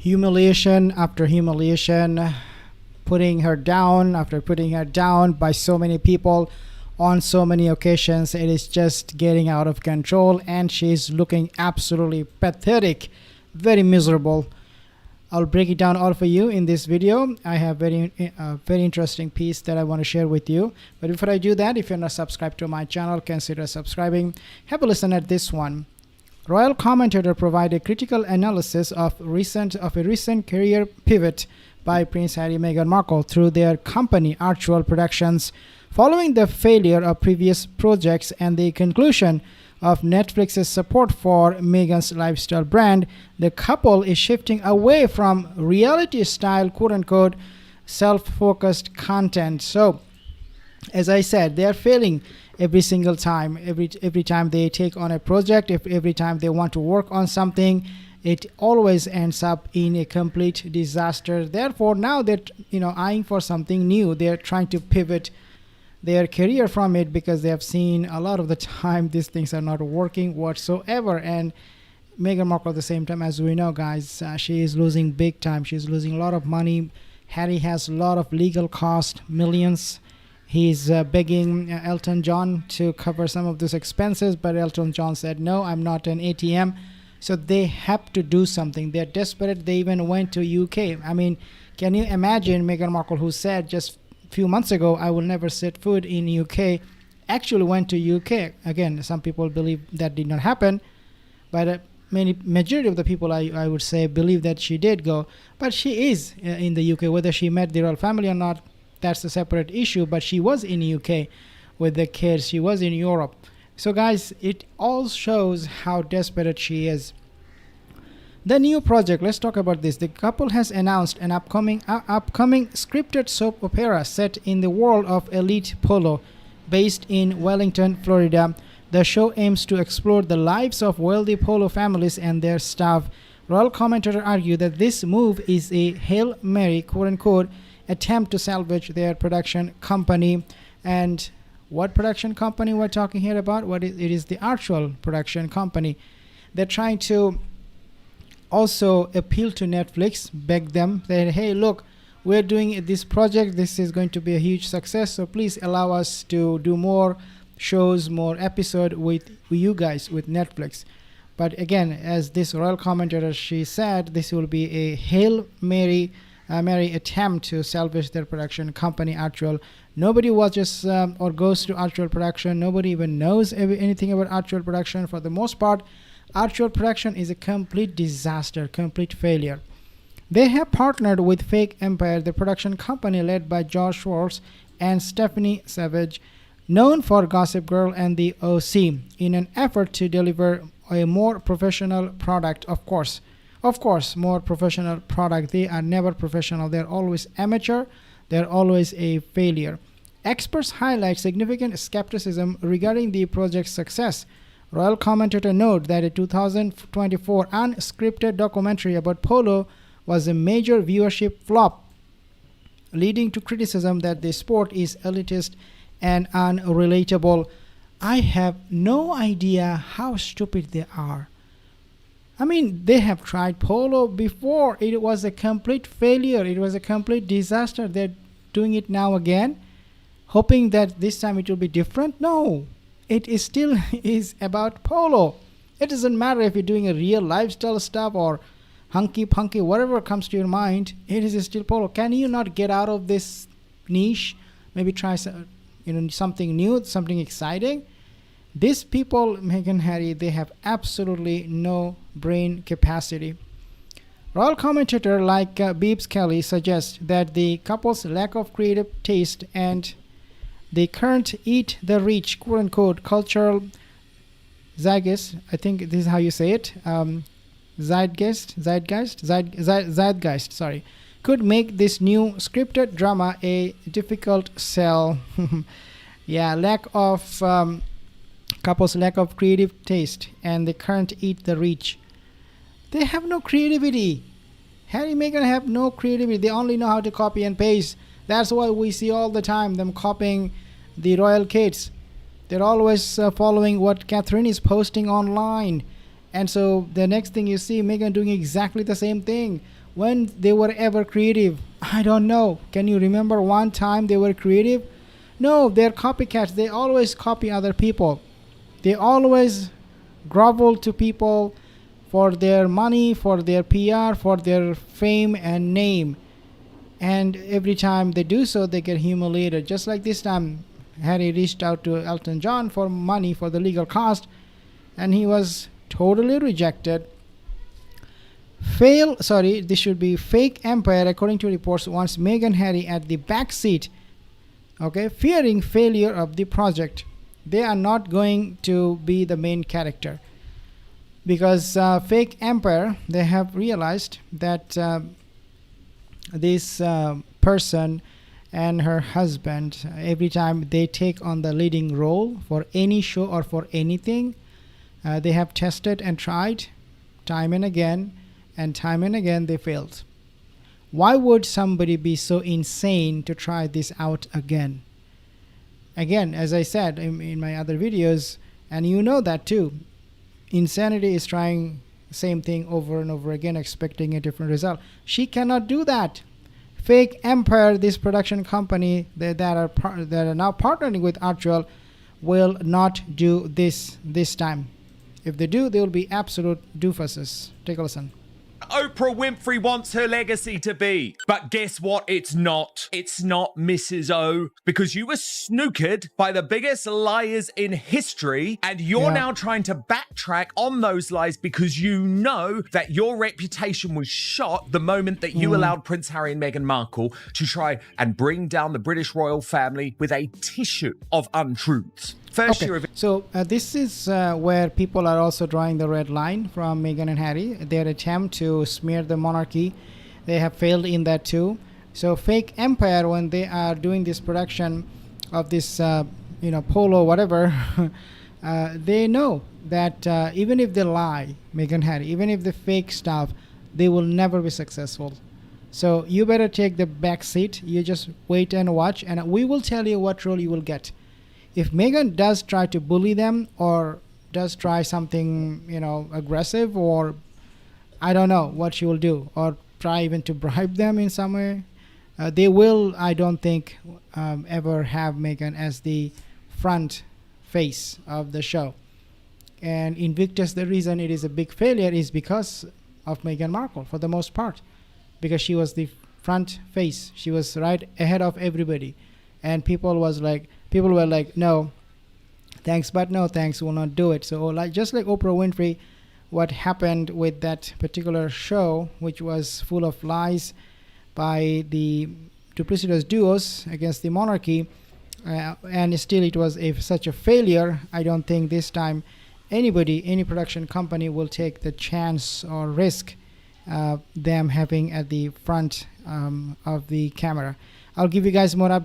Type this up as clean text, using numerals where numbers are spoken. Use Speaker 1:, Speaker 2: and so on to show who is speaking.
Speaker 1: Humiliation after humiliation, putting her down after putting her down by so many people on so many occasions. It is just getting out of control, and she's looking absolutely pathetic, very miserable. I'll break it down all for you in this video. I have very interesting piece that I want to share with you. But before I do that, if you're not subscribed to my channel, consider subscribing. Have a listen at this one. Royal commentator provided critical analysis of a recent career pivot by Prince Harry and Meghan Markle through their company Actual Productions, following the failure of previous projects and the conclusion of Netflix's support for Meghan's lifestyle brand. The couple is shifting away from reality-style, quote-unquote, self-focused content. So, as I said, they are failing every single time. Every time they take on a project, every time they want to work on something, it always ends up in a complete disaster. Therefore, now they're eyeing for something new. They're trying to pivot their career from it because they have seen a lot of the time these things are not working whatsoever. And Meghan Markle, at the same time, as we know, guys, she is losing big time. She's losing a lot of money. Harry has a lot of legal costs, millions. He's begging Elton John to cover some of those expenses, but Elton John said, no, I'm not an ATM. So they have to do something. They're desperate. They even went to UK. I mean, can you imagine Meghan Markle, who said just few months ago, I will never set foot in UK, actually went to UK. Again, some people believe that did not happen, but majority of the people, I would say, believe that she did go. But she is in the UK. Whether she met the royal family or not, that's a separate issue. But she was in UK with the kids. She was in Europe. So guys, it all shows how desperate she is. The new project, let's talk about this. The couple has announced an upcoming scripted soap opera set in the world of elite polo, based in Wellington, Florida. The show aims to explore the lives of wealthy polo families and their staff. Royal commentator argued that this move is a Hail Mary, quote-unquote, attempt to salvage their production company. And what production company we're talking here about? It is the Actual Production Company. They're trying to also appeal to Netflix, beg them, say, hey, look, we're doing this project. This is going to be a huge success. So please allow us to do more shows, more episode with you guys, with Netflix. But again, as this royal commentator, she said, this will be a Hail Mary attempt to salvage their production company, Actual. Nobody watches or goes to Actual Production. Nobody even knows anything about Actual Production. For the most part, Actual Production is a complete disaster, complete failure. They have partnered with Fake Empire, the production company led by Josh Schwartz and Stephanie Savage, known for Gossip Girl and The OC, in an effort to deliver a more professional product. Of course, more professional product. They are never professional. They're always amateur. They're always a failure. Experts highlight significant skepticism regarding the project's success. Royal commentator noted that a 2024 unscripted documentary about polo was a major viewership flop, leading to criticism that the sport is elitist and unrelatable. I have no idea how stupid they are. I mean, they have tried polo before. It was a complete failure. It was a complete disaster. They're doing it now again, hoping that this time it will be different. No. It is still is about polo. It doesn't matter if you're doing a real lifestyle stuff or hunky punky, whatever comes to your mind. It is still polo. Can you not get out of this niche? Maybe try something new, something exciting. These people, Meghan and Harry, they have absolutely no brain capacity. Royal commentator like Beebs Kelly suggests that the couple's lack of creative taste and the current eat the rich, quote-unquote, cultural zeitgeist, I think this is how you say it, zeitgeist, sorry, could make this new scripted drama a difficult sell. Yeah, couple's lack of creative taste and the current eat the rich. They have no creativity. Harry and Meghan have no creativity. They only know how to copy and paste. That's why we see all the time them copying the royal kids. They're always following what Catherine is posting online. And so the next thing you see, Meghan doing exactly the same thing. When they were ever creative, I don't know. Can you remember one time they were creative? No, they're copycats. They always copy other people. They always grovel to people for their money, for their PR, for their fame and name. And every time they do so, they get humiliated. Just like this time, Harry reached out to Elton John for money for the legal cost, and he was totally rejected. This should be fake empire, according to reports, wants Meghan Harry at the back seat, okay, fearing failure of the project. They are not going to be the main character because fake empire, they have realized that this person and her husband, every time they take on the leading role for any show or for anything, they have tested and tried time and again, and time and again they failed. Why would somebody be so insane to try this out again? Again, as I said in my other videos, and you know that too, insanity is trying the same thing over and over again, expecting a different result. She cannot do that. Fake Empire, this production company that are now partnering with Archwell, will not do this time. If they do, they will be absolute doofuses. Take a listen.
Speaker 2: Oprah Winfrey wants her legacy to be. But guess what? It's not. It's not Mrs. O. Because you were snookered by the biggest liars in history, and you're now trying to backtrack on those lies because you know that your reputation was shot the moment that you allowed Prince Harry and Meghan Markle to try and bring down the British royal family with a tissue of untruths.
Speaker 1: So this is where people are also drawing the red line from Meghan and Harry. Their attempt to smear the monarchy, they have failed in that too. So fake empire, when they are doing this production of this, polo, whatever, they know that even if they lie, Meghan and Harry, even if they fake stuff, they will never be successful. So you better take the back seat. You just wait and watch, and we will tell you what role you will get. If Meghan does try to bully them or does try something, aggressive, or I don't know what she will do, or try even to bribe them in some way, they will, I don't think, ever have Meghan as the front face of the show. And Invictus, the reason it is a big failure is because of Meghan Markle, for the most part, because she was the front face. She was right ahead of everybody, and people were like, no thanks, but no thanks, will not do it. So just like Oprah Winfrey, what happened with that particular show, which was full of lies by the duplicitous duos against the monarchy, and still it was such a failure. I don't think this time any production company will take the chance or risk them having at the front of the camera. I'll give you guys more updates.